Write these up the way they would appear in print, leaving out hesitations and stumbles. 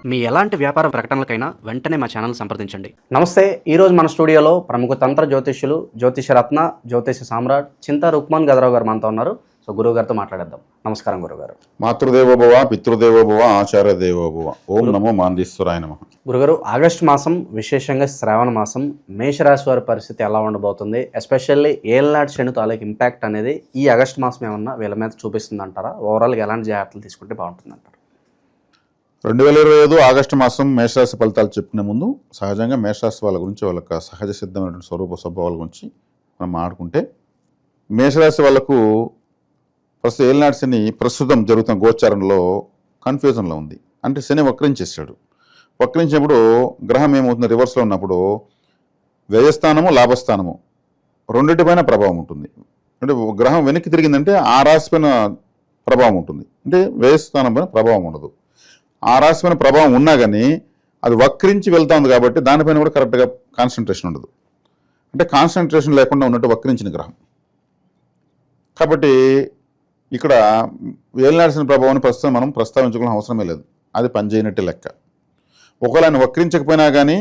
మీ ఎలాంటి వ్యాపార ప్రకటనలకైనా వెంటనే మా ఛానల్ సంప్రదించండి. నమస్తే. ఈరోజు మన స్టూడియోలో ప్రముఖ తంత్ర జ్యోతిష్యులు, జ్యోతిషరత్న, జ్యోతిష సామ్రాట్ చింతా రుక్మాన్ గదరావు గారు మనతో ఉన్నారు. సో గురువు గారితో మాట్లాడేద్దాం. నమస్కారం గురుగారు. మాతృదేవోభవ, పితృదేవోభవ, ఆచార్య దేవోభవ. ఓం నమో మాందీశ్వరాయ నమః. గురుగారు, ఆగస్టు మాసం, విశేషంగా శ్రావణ మాసం, మేషరాశి వారి పరిస్థితి ఎలా ఉండబోతుంది? ఎస్పెషల్లీ ఏళ్ళనాటి శని తాలూకు ఇంపాక్ట్ అనేది ఈ ఆగస్టు మాసం ఏమన్నా వీళ్ళ మీద చూపిస్తుంది అంటారా? ఓవరాల్గా ఎలాంటి జాగ్రత్తలు తీసుకుంటే బాగుంటుంది అంటారు? 2025 ఆగస్టు మాసం మేషరాశి ఫలితాలు చెప్పిన ముందు సహజంగా మేషరాశి వాళ్ళ గురించి, వాళ్ళ సహజ సిద్ధమైనటువంటి స్వరూప స్వభావాల గురించి మనం మాట్లాడుకుంటే, మేషరాశి వాళ్ళకు ప్రస్తుతం ఏళ్ళనాటి శని ప్రస్తుతం జరుగుతున్న గోచారంలో కన్ఫ్యూజన్లో ఉంది. అంటే శని వక్రించేసాడు. వక్రించినప్పుడు గ్రహం ఏమవుతుంది, రివర్స్లో ఉన్నప్పుడు వ్యయస్థానము, లాభస్థానము రెండింటిపైన ప్రభావం ఉంటుంది. అంటే గ్రహం వెనక్కి తిరిగిందంటే ఆ రాశి పైన ప్రభావం ఉంటుంది, అంటే వ్యయస్థానం పైన ప్రభావం ఉండదు. ఆ రాశి పైన ప్రభావం ఉన్నా కానీ అది వక్రించి వెళ్తా ఉంది కాబట్టి దానిపైన కూడా కరెక్ట్గా కాన్సన్ట్రేషన్ ఉండదు. అంటే కాన్సన్ట్రేషన్ లేకుండా ఉన్నట్టు వక్రించిన గ్రహం కాబట్టి ఇక్కడ ఏళ్ళనాటి శని ప్రభావాన్ని ప్రస్తుతం మనం ప్రస్తావించుకోవాల్సిన అవసరమే లేదు. అది పనిచేయనట్టే లెక్క. ఒకవేళ ఆయన వక్రించకపోయినా కానీ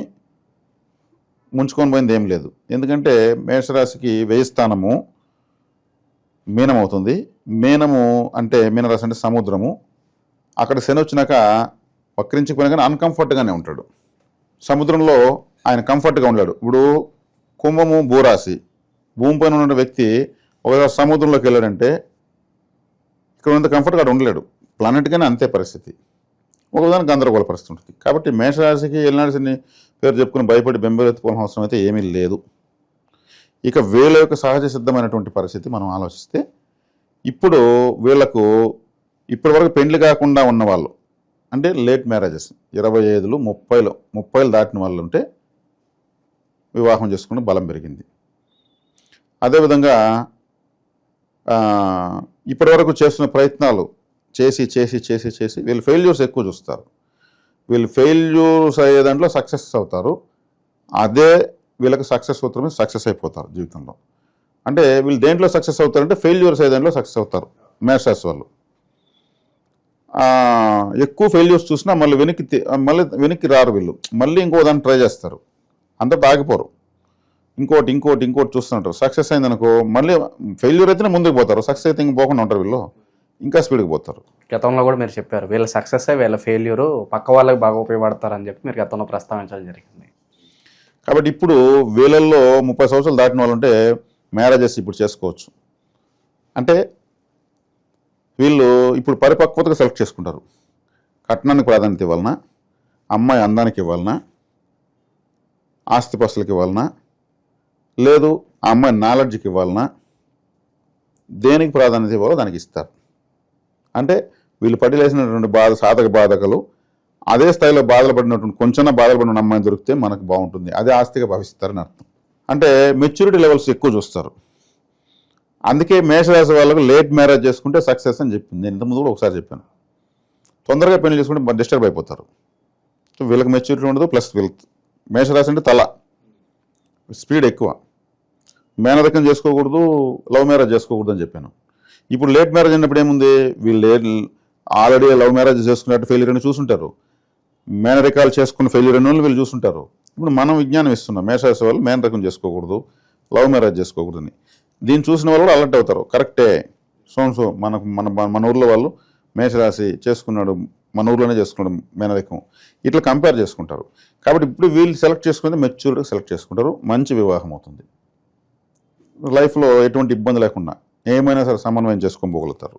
ముంచుకొని పోయింది ఏం లేదు. ఎందుకంటే మేషరాశికి వ్యయస్థానము మీనం అవుతుంది. మీనము అంటే మీనరాశి అంటే సముద్రము. అక్కడ శని వచ్చినాక వక్రించకపోయినా కానీ అన్కంఫర్ట్గానే ఉంటాడు. సముద్రంలో ఆయన కంఫర్ట్గా ఉన్నాడు. ఇప్పుడు కుంభము భూరాశి, భూమిపైన ఉన్న వ్యక్తి ఒకసారి సముద్రంలోకి వెళ్ళాడంటే ఇక్కడ ఉన్నంత కంఫర్ట్గా ఉండలేడు. ప్లానెట్గానే అంతే పరిస్థితి. ఒక విధానం గందరగోళ పరిస్థితి ఉంటుంది. కాబట్టి మేషరాశికి ఏళ్ళనాటి శని పేరు చెప్పుకుని భయపడి బెంబెలెత్తుకోవాల్సిన అవసరం అయితే ఏమీ లేదు. ఇక వీళ్ళ యొక్క సహజ సిద్ధమైనటువంటి పరిస్థితి మనం ఆలోచిస్తే, ఇప్పుడు వీళ్లకు ఇప్పటి వరకు పెండ్లి కాకుండా ఉన్న వాళ్ళు, అంటే లేట్ మ్యారేజెస్ 25, 30 దాటిన వాళ్ళు ఉంటే వివాహం చేసుకుని బలం పెరిగింది. అదేవిధంగా ఇప్పటి వరకు చేస్తున్న ప్రయత్నాలు చేసి వీళ్ళు ఫెయిల్యూర్స్ ఎక్కువ చూస్తారు. వీళ్ళు ఫెయిల్యూర్స్ అయ్యే దాంట్లో సక్సెస్ అవుతారు. అదే వీళ్ళకి సక్సెస్ అవుతారు, సక్సెస్ అయిపోతారు జీవితంలో. అంటే వీళ్ళు దేంట్లో సక్సెస్ అవుతారంటే ఫెయిల్యూర్స్ అయ్యే దాంట్లో సక్సెస్ అవుతారు మేషరాశి వాళ్ళు. ఎక్కువ ఫెయిల్యూర్స్ చూసినా మళ్ళీ వెనక్కి రారు. వీళ్ళు మళ్ళీ ఇంకో దాన్ని ట్రై చేస్తారు. అంతటా ఆగిపోరు. ఇంకోటి చూస్తుంటారు. సక్సెస్ అయిందనుకో మళ్ళీ ఫెయిల్యూర్ అయితేనే ముందుకు పోతారు. సక్సెస్ అయితే ఇంక పోకుండా ఉంటారు. వీళ్ళు ఇంకా స్పీడ్కి పోతారు. గతంలో కూడా మీరు చెప్పారు వీళ్ళ సక్సెస్ వీళ్ళ ఫెయిల్యూరు పక్క వాళ్ళకి బాగా ఉపయోగపడతారని చెప్పి మీరు గతంలో ప్రస్తావించడం జరిగింది. కాబట్టి ఇప్పుడు వీళ్ళల్లో 30 సంవత్సరాలు దాటిన వాళ్ళు ఉంటే మ్యారేజెస్ ఇప్పుడు చేసుకోవచ్చు. అంటే వీళ్ళు ఇప్పుడు పరిపక్వతగా సెలెక్ట్ చేసుకుంటారు. కట్నానికి ప్రాధాన్యత ఇవ్వాలన్నా, అమ్మాయి అందానికి ఇవ్వాలన్నా, ఆస్తిపాస్తులకి ఇవ్వాలన్నా, లేదు ఆ అమ్మాయి నాలెడ్జ్కి ఇవ్వాలన్నా, దేనికి ప్రాధాన్యత ఇవ్వాలో దానికి ఇస్తారు. అంటే వీళ్ళు పడిలేసినటువంటి సాధక బాధకలు అదే స్థాయిలో బాధలు పడినటువంటి కొంచెం బాధలు పడిన అమ్మాయిని దొరికితే మనకు బాగుంటుంది, అదే ఆస్తిగా భావిస్తారని అర్థం. అంటే మెచ్యూరిటీ లెవెల్స్ ఎక్కువ చూస్తారు. అందుకే మేషరాశి వాళ్ళకు లేట్ మ్యారేజ్ చేసుకుంటే సక్సెస్ అని చెప్పింది. నేను ఇంతకుముందు కూడా ఒకసారి చెప్పాను. తొందరగా పెళ్లి చేసుకుంటే డిస్టర్బ్ అయిపోతారు. సో వీళ్ళకి మెచ్యూరిటీ ఉండదు. ప్లస్ వీళ్ళకి మేషరాశి అంటే తల స్పీడ్ ఎక్కువ. మేనరకం చేసుకోకూడదు, లవ్ మ్యారేజ్ చేసుకోకూడదు అని చెప్పాను. ఇప్పుడు లేట్ మ్యారేజ్ అన్నప్పుడు ఏముంది, వీళ్ళు ఆల్రెడీ లవ్ మ్యారేజ్ చేసుకున్నట్టు ఫెయిల్యూర్ అని చూసుంటారు. మేనరికాలు చేసుకున్న ఫెయిల్యూర్ అని వాళ్ళు వీళ్ళు చూసుంటారు. ఇప్పుడు మనం విజ్ఞానం ఇస్తున్నాం, మేషరాశి వాళ్ళు మేనరకం చేసుకోకూడదు, లవ్ మ్యారేజ్ చేసుకోకూడదని. దీన్ని చూసిన వాళ్ళు కూడా అలర్ట్ అవుతారు. కరెక్టే, మన ఊర్లో వాళ్ళు మేషరాశి చేసుకున్నాడు, మన ఊర్లోనే చేసుకున్నాడు మేనరికం, ఇట్లా కంపేర్ చేసుకుంటారు. కాబట్టి ఇప్పుడు వీళ్ళు సెలెక్ట్ చేసుకునేది మెచ్యూర్గా సెలెక్ట్ చేసుకుంటారు. మంచి వివాహం అవుతుంది. లైఫ్లో ఎటువంటి ఇబ్బంది లేకుండా ఏమైనా సరే సమన్వయం చేసుకోగలుగుతారు.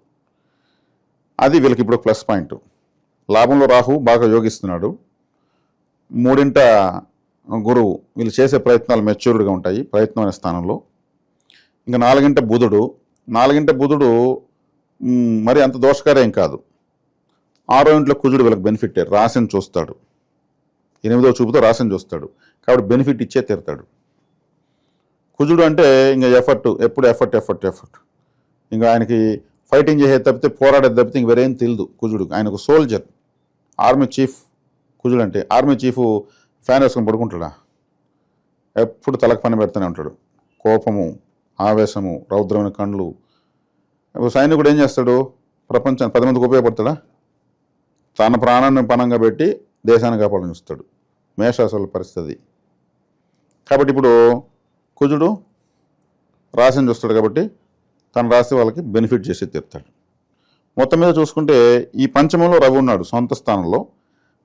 అది వీళ్ళకి ఇప్పుడు ప్లస్ పాయింట్. లాభంలో రాహు బాగా యోగిస్తున్నాడు. 3వ గురువు. వీళ్ళు చేసే ప్రయత్నాలు మెచ్యూర్డ్గా ఉంటాయి ప్రయత్నం అనే స్థానంలో. ఇంకా 4వ బుధుడు మరి అంత దోషకారేం కాదు. 6వ ఇంట్లో కుజుడు వీళ్ళకి బెనిఫిట్. రాశిని చూస్తాడు. 8వ చూపుతో రాశిని చూస్తాడు. కాబట్టి బెనిఫిట్ ఇచ్చే తీరుతాడు. కుజుడు అంటే ఇంకా ఎప్పుడు ఎఫర్ట్. ఇంకా ఆయనకి ఫైటింగ్ చేసే తప్పితే, పోరాడేది తప్పితే ఇంక వేరేం తెలియదు కుజుడు. ఆయనకు సోల్జర్, ఆర్మీ చీఫ్ కుజుడు అంటే. ఆర్మీ చీఫ్ ఫ్యాన్ వేసుకొని పడుకుంటాడా? ఎప్పుడు తలకు పని పెడుతూనే ఉంటాడు. కోపము, ఆవేశము, రౌద్రమైన కండ్లు. సైనికుడు ఏం చేస్తాడు? ప్రపంచాన్ని 10 మందికి ఉపయోగపడతాడా? తన ప్రాణాన్ని పణంగా పెట్టి దేశాన్ని కాపాడని చూస్తాడు. మేషరాశి వాళ్ళ పరిస్థితి. కాబట్టి ఇప్పుడు కుజుడు రాశిని చూస్తాడు కాబట్టి తన రాశి వాళ్ళకి బెనిఫిట్ చేసి తీరుతాడు. మొత్తం మీద చూసుకుంటే ఈ పంచమంలో రవి ఉన్నాడు సొంత స్థానంలో.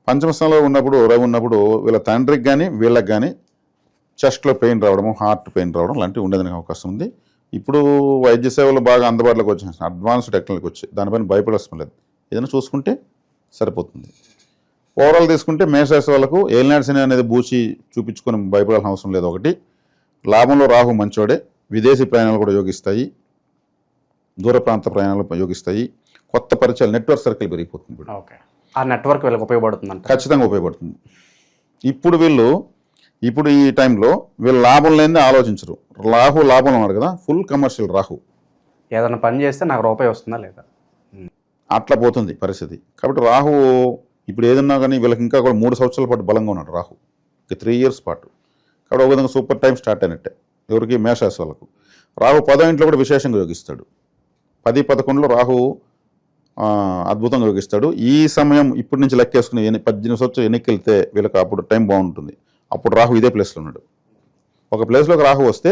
పంచమ స్థానంలో ఉన్నప్పుడు రవి ఉన్నప్పుడు వీళ్ళ తండ్రికి కానీ వీళ్ళకి కానీ చెస్ట్లో పెయిన్ రావడము, హార్ట్ పెయిన్ రావడం లాంటివి ఉండేదానికి అవకాశం ఉంది. ఇప్పుడు వైద్య సేవలు బాగా అందుబాటులోకి వచ్చేసి అడ్వాన్స్ టెక్నాలజీకి వచ్చాయి. దానిపైన భయపడాల్సిన లేదు, ఏదైనా చూసుకుంటే సరిపోతుంది. ఓవరాల్ తీసుకుంటే మేషరాశి వాళ్ళకు ఏలినాడు శని అనేది బూచి చూపించుకొని భయపడాల్సిన అవసరం లేదు. ఒకటి, లాభంలో రాహు మంచోడే, విదేశీ ప్రయాణాలు కూడా యోగిస్తాయి, దూర ప్రాంత ప్రయాణాలు యోగిస్తాయి, కొత్త పరిచయాలు, నెట్వర్క్ సర్కిల్ పెరిగిపోతుంది. ఓకే, ఆ నెట్వర్క్ వీళ్ళకి ఉపయోగపడుతుంది. ఖచ్చితంగా ఉపయోగపడుతుంది. ఇప్పుడు ఈ టైంలో వీళ్ళు లాభం లేనిదే ఆలోచించరు. రాహు లాభంలో ఉన్నాడు కదా, ఫుల్ కమర్షియల్ రాహు. ఏదైనా పని చేస్తే నాకు రూపాయి వస్తుందా లేదా అట్లా పోతుంది పరిస్థితి. కాబట్టి రాహు ఇప్పుడు ఏదన్నా కానీ వీళ్ళకి ఇంకా కూడా 3 సంవత్సరాల పాటు బలంగా ఉన్నాడు రాహు, ఇంకా 3 years పాటు. కాబట్టి ఒక విధంగా సూపర్ టైం స్టార్ట్ అయినట్టే ఎవరికి, మేషరాశి వాళ్ళకు. రాహు 10వ ఇంట్లో కూడా విశేషంగా యోగిస్తాడు. 10, 11లో రాహు అద్భుతంగా యోగిస్తాడు. ఈ సమయం ఇప్పటి నుంచి లెక్కేసుకుని 18 సంవత్సరాలు ఎన్నికెళ్తే వీళ్ళకి అప్పుడు టైం బాగుంటుంది. అప్పుడు రాహు ఇదే ప్లేస్లో ఉన్నాడు. ఒక ప్లేస్లోకి రాహు వస్తే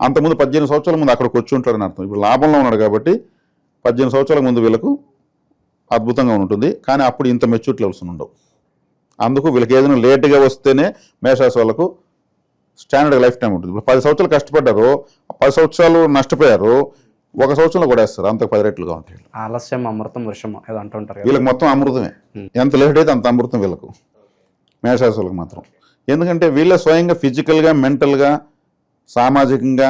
అంతకుముందు 18 సంవత్సరాల ముందు అక్కడికి వచ్చి ఉంటాడని అర్థం. ఇప్పుడు లాభంలో ఉన్నాడు కాబట్టి 18 సంవత్సరాల ముందు వీళ్ళకు అద్భుతంగా ఉంటుంది. కానీ అప్పుడు ఇంత మెచ్యూరిటీ లెవెల్స్ ఉండవు. అందుకు వీళ్ళకి ఏదైనా లేట్గా వస్తేనే మేషరాశి వాళ్ళకు స్టాండర్డ్ లైఫ్ టైం ఉంటుంది. ఇప్పుడు 10 సంవత్సరాలు కష్టపడ్డారు, 10 సంవత్సరాలు నష్టపోయారు, 1 సంవత్సరంలో కూడా వేస్తారు. అంతకు 10 రెట్లుగా ఉంటాయి. ఆలస్యం అమృతం వృషం ఏదో అంటుంటారు. వీళ్ళకి మొత్తం అమృతమే. ఎంత లేట్ అయితే అంత అమృతం వీళ్ళకు, మేషరాశి వాళ్ళకి మాత్రం. ఎందుకంటే వీళ్ళే స్వయంగా ఫిజికల్గా, మెంటల్గా, సామాజికంగా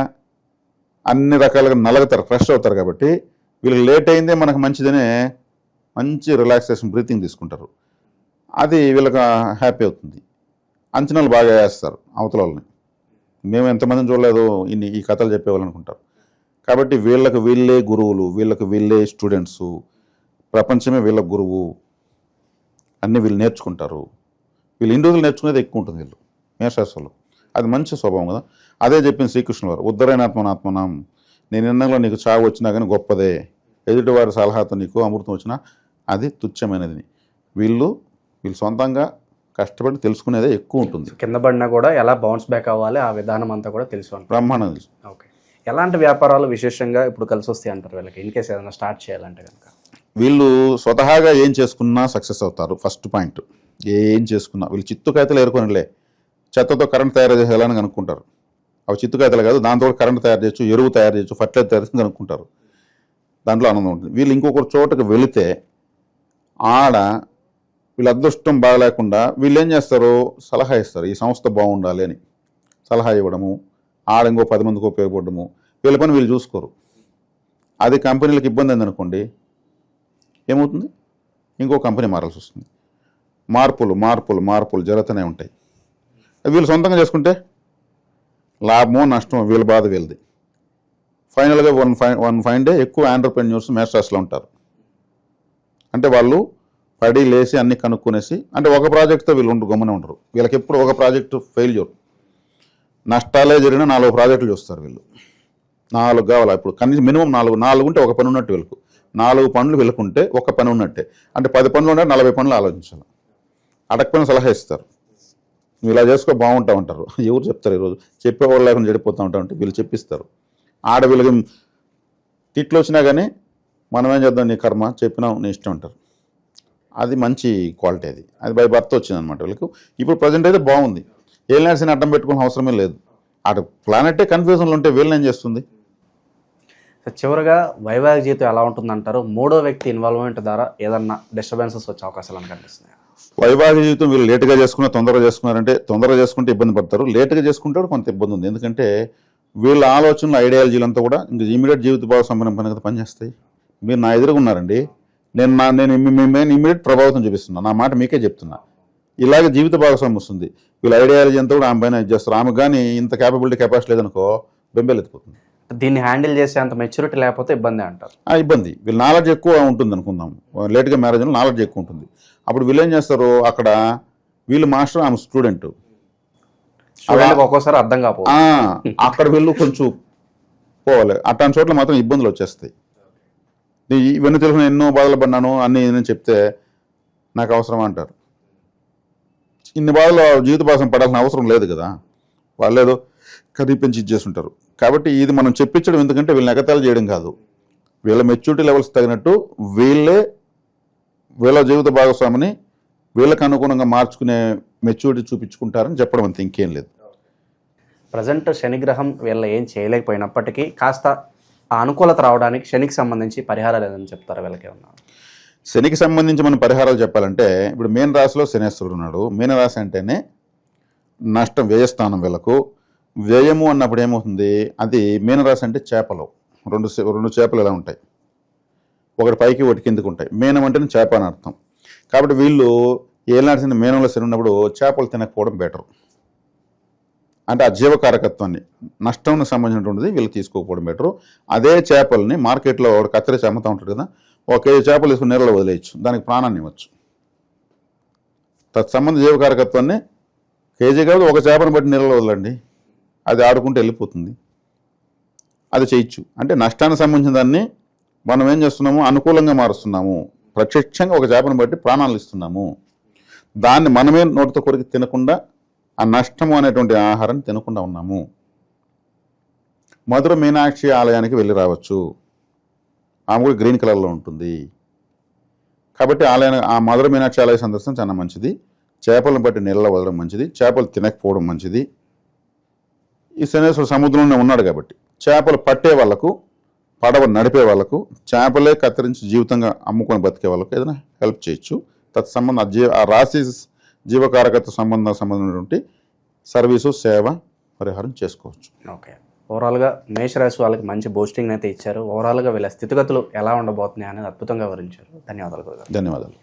అన్ని రకాలుగా నలగతారు, ఫ్రెష్ అవుతారు. కాబట్టి వీళ్ళకి లేట్ అయిందే మనకు మంచిదనే మంచి రిలాక్సేషన్ బ్రీతింగ్ తీసుకుంటారు. అది వీళ్ళకి హ్యాపీ అవుతుంది. అంచనాలు బాగా వేస్తారు అవతల వాళ్ళని. మేము ఎంతమందిని చూడలేదు ఈ కథలు చెప్పేవాళ్ళు అనుకుంటారు. కాబట్టి వీళ్ళకి వీళ్ళే గురువులు, వీళ్ళకి వీళ్ళే స్టూడెంట్సు, ప్రపంచమే వీళ్ళ గురువు, అన్నీ వీళ్ళు నేర్చుకుంటారు. వీళ్ళు ఇన్ని రోజులు నేర్చుకునేది ఎక్కువ ఉంటుంది వీళ్ళు మేషరాశిలో. అది మంచి స్వభావం కదా. అదే చెప్పింది శ్రీకృష్ణుడు వారు, ఉద్ధరైనాత్మనాత్మనం, నేను నిర్ణయంలో నీకు చావు వచ్చినా కానీ గొప్పదే, ఎదుటివారి సలహాతో నీకు అమృతం వచ్చినా అది తుచ్చమైనది. వీళ్ళు సొంతంగా కష్టపడి తెలుసుకునేదే ఎక్కువ ఉంటుంది. కింద పడినా కూడా ఎలా బౌన్స్ బ్యాక్ అవ్వాలి ఆ విధానం అంతా కూడా తెలుసు. బ్రహ్మాండం తెలుసు. ఓకే, ఎలాంటి వ్యాపారాలు విశేషంగా ఇప్పుడు కలిసి వస్తాయి అంటారు వీళ్ళకి, ఇన్ కేసు ఏదైనా స్టార్ట్ చేయాలంటే కనుక? వీళ్ళు స్వతహాగా ఏం చేసుకున్నా సక్సెస్ అవుతారు. ఫస్ట్ పాయింట్, ఏం చేసుకున్నా వీళ్ళు చిత్తు కాగితాలు ఏరుకోనిలే, చెత్తతో కరెంట్ తయారు చేసేయాలని కనుక్కుంటారు. అవి చిత్తు కాగితాలు కాదు, దాంతో కరెంట్ తయారు చేయొచ్చు, ఎరువు తయారు చేయొచ్చు, ఫర్టిలైజర్ తయారు చేసి కనుక్కుంటారు. దాంట్లో ఆనందం ఉంటుంది. వీళ్ళు ఇంకొకటి చోటకి వెళితే ఆడ వీళ్ళ అదృష్టం బాగలేకుండా వీళ్ళు ఏం చేస్తారు, సలహా ఇస్తారు, ఈ సంస్థ బాగుండాలి అని సలహా ఇవ్వడము, ఆడ ఇంకో 10 మందికి ఉపయోగపడము. వీళ్ళ పని వీళ్ళు చూసుకోరు. అది కంపెనీలకు ఇబ్బంది అయిందనుకోండి, ఏమవుతుంది, ఇంకో కంపెనీ మారాల్సి వస్తుంది. మార్పులు జరుగుతూనే ఉంటాయి. వీళ్ళు సొంతంగా చేసుకుంటే లాభమో నష్టమో వీళ్ళ బాధ వీళ్ళది. ఫైనల్గా వన్ ఫైన్ డే ఎక్కువ ఆంటర్‌ప్రెన్యూర్స్ మేషరాశిలో ఉంటారు. అంటే వాళ్ళు పడి లేసి అన్ని కనుక్కునేసి, అంటే ఒక ప్రాజెక్ట్తో వీళ్ళు గమ్మునే ఉంటారు. వీళ్ళకి ఎప్పుడు ఒక ప్రాజెక్టు ఫెయిల్యూర్, నష్టాలే జరిగిన 4 ప్రాజెక్టులు చూస్తారు వీళ్ళు. 4 కావాలి. ఇప్పుడు కనీసం మినిమం 4 ఉంటే ఒక పని ఉన్నట్టు వీళ్ళకు. 4 పనులు వీళ్ళకుంటే ఒక పని ఉన్నట్టే. అంటే 10 పనులు ఉంటే 40 పనులు ఆలోచించాలి. అడగపోయిన సలహా ఇస్తారు, నువ్వు ఇలా చేసుకో బాగుంటావు అంటారు. ఎవరు చెప్తారు? ఈరోజు చెప్పేవాళ్ళు లేకుండా చెడిపోతూ ఉంటామంటే వీళ్ళు చెప్పిస్తారు. ఆడ వీళ్ళకి తిట్లు వచ్చినా కానీ మనం ఏం చేద్దాం, నీ కర్మ, చెప్పినావు నీ ఇష్టం అంటారు. అది మంచి క్వాలిటీ. అది బై బర్త్ వచ్చిందనమాట వీళ్ళకు. ఇప్పుడు ప్రజెంట్ అయితే బాగుంది. ఏలినాడ్స్ని అడ్డం పెట్టుకునే అవసరమే లేదు. అటు ప్లానెట్టే కన్ఫ్యూజన్లు ఉంటే వీళ్ళని ఏం చేస్తుంది? చివరిగా వైవాహిక జీవితం ఎలా ఉంటుందంటారు? 3వ వ్యక్తి ఇన్వాల్వ్మెంట్ ద్వారా ఏదన్నా డిస్టర్బెన్సెస్ వచ్చే అవకాశాలు అని కనిపిస్తున్నాయి. వైవాహిక జీవితం వీళ్ళు లేటుగా చేసుకున్నా, తొందరగా చేసుకున్నారంటే, తొందరగా చేసుకుంటే ఇబ్బంది పడతారు, లేటుగా చేసుకుంటాడు కొంత ఇబ్బంది ఉంది. ఎందుకంటే వీళ్ళ ఆలోచనలు, ఐడియాలజీలంతా కూడా ఇంకా ఇమీడియట్ జీవిత భాగస్వామ్యం పని కదా పనిచేస్తాయి. మీరు నా ఎదురుగా ఉన్నారండి, నేను ఇమీడియట్ ప్రభావితం చూపిస్తున్నా, నా మాట మీకే చెప్తున్నా. ఇలాగే జీవిత భాగస్వామ్యం వస్తుంది. వీళ్ళ ఐడియాలజీ అంతా కూడా ఆమె పైన చేస్తారు. ఆమె కానీ ఇంత కెపాసిటీ లేదనుకో బెంబేలు ఎత్తిపోతుంది. దీన్ని హ్యాండిల్ చేసే అంత మెచ్యూరిటీ లేకపోతే ఇబ్బంది అంటారు. ఇబ్బంది. వీళ్ళు నాలెడ్జ్ ఎక్కువ ఉంటుంది అనుకుందాం, లేట్గా మ్యారేజ్లో నాలెడ్జ్ ఎక్కువ ఉంటుంది. అప్పుడు వీళ్ళు ఏం చేస్తారు, అక్కడ వీళ్ళు మాస్టర్, ఆమె స్టూడెంట్, ఒక్కోసారి అర్థం కాకపోతే అక్కడ వీళ్ళు కొంచెం పోవాలి. అట్లాంటి చోట్ల మాత్రం ఇబ్బందులు వచ్చేస్తాయి. ఇవన్నీ తెలుసు, ఎన్నో బాధలు పడినాను అన్నీ నేను చెప్తే నాకు అవసరం అంటారు. ఇన్ని బాధలు జీవిత భాగం పడాల్సిన అవసరం లేదు కదా, వాళ్ళు ఏదో కనిపించి ఇచ్చేస్తుంటారు. కాబట్టి ఇది మనం చెప్పించడం ఎందుకంటే వీళ్ళని ఎగతాళి చేయడం కాదు, వీళ్ళ మెచ్యూరిటీ లెవెల్స్ తగినట్టు వీళ్ళ జీవిత భాగస్వామిని వీళ్ళకి అనుగుణంగా మార్చుకునే మెచ్యూరిటీ చూపించుకుంటారని చెప్పడం అంతే, ఇంకేం లేదు. ప్రజెంట్ శనిగ్రహం వీళ్ళ ఏం చేయలేకపోయినప్పటికీ కాస్త ఆ అనుకూలత రావడానికి శనికి సంబంధించి పరిహారాలు ఏదని చెప్తారా వీళ్ళకి ఏమన్నా? శనికి సంబంధించి మనం పరిహారాలు చెప్పాలంటే ఇప్పుడు మీన రాశిలో శనేశ్వరుడు ఉన్నాడు. మీన రాశి అంటేనే నష్టం, వ్యయస్థానం. వీళ్ళకు వ్యయము అన్నప్పుడు ఏమవుతుంది, అది మీనరాశి అంటే చేపలు, రెండు చేపలు ఎలా ఉంటాయి, ఒకటి పైకి ఒకటి కిందకు ఉంటాయి. మీనం అంటేనే చేప అని అర్థం. కాబట్టి వీళ్ళు ఏలాంటి మీనంలో శని ఉన్నప్పుడు చేపలు తినకపోవడం బెటర్. అంటే ఆ జీవకారకత్వాన్ని, నష్టంకి సంబంధించినటువంటిది వీళ్ళు తీసుకోకపోవడం బెటరు. అదే చేపల్ని మార్కెట్లో ఒక కత్తిరించి అమ్ముతూ ఉంటాడు కదా, 1 కేజీ చేపలు తీసుకుని నీళ్ళలో వదిలేయచ్చు, దానికి ప్రాణాన్ని ఇవ్వచ్చు. తత్సంబంధ జీవకారకత్వాన్ని కేజీ కాదు, ఒక చేపను బట్టి నీళ్ళలో వదలండి, అది ఆడుకుంటూ వెళ్ళిపోతుంది, అది చేయొచ్చు. అంటే నష్టానికి సంబంధించిన దాన్ని మనం ఏం చేస్తున్నాము, అనుకూలంగా మారుస్తున్నాము. ప్రత్యక్షంగా ఒక చేపను బట్టి ప్రాణాలు ఇస్తున్నాము. దాన్ని మనమే నోటితో కొరికి తినకుండా ఆ నష్టము అనేటువంటి ఆహారాన్ని తినకుండా ఉన్నాము. మధుర మీనాక్షి ఆలయానికి వెళ్ళి రావచ్చు, ఆమె కూడా గ్రీన్ కలర్లో ఉంటుంది. కాబట్టి ఆ మధుర మీనాక్షి ఆలయ సందర్శనం చాలా మంచిది. చేపలను బట్టి నీళ్ళలో వదలడం మంచిది, చేపలు తినకపోవడం మంచిది. ఈ శనేశ్వరుడు సముద్రంలోనే ఉన్నాడు కాబట్టి చేపలు పట్టే వాళ్ళకు, పడవ నడిపే వాళ్ళకు, చేపలే కత్తిరించి జీవితంగా అమ్ముకొని బతికే వాళ్ళకు ఏదైనా హెల్ప్ చేయొచ్చు. తత్సంబంధ ఆ రాశి జీవకారకత్వ సంబంధమైనటువంటి సర్వీసు, సేవ, పరిహారం చేసుకోవచ్చు. ఓకే, ఓవరాల్గా మేషరాశి వాళ్ళకి మంచి బూస్టింగ్ అయితే ఇచ్చారు. ఓవరాల్గా వీళ్ళ స్థితిగతులు ఎలా ఉండబోతున్నాయి అనేది అద్భుతంగా వివరించారు. ధన్యవాదాలు. ధన్యవాదాలు.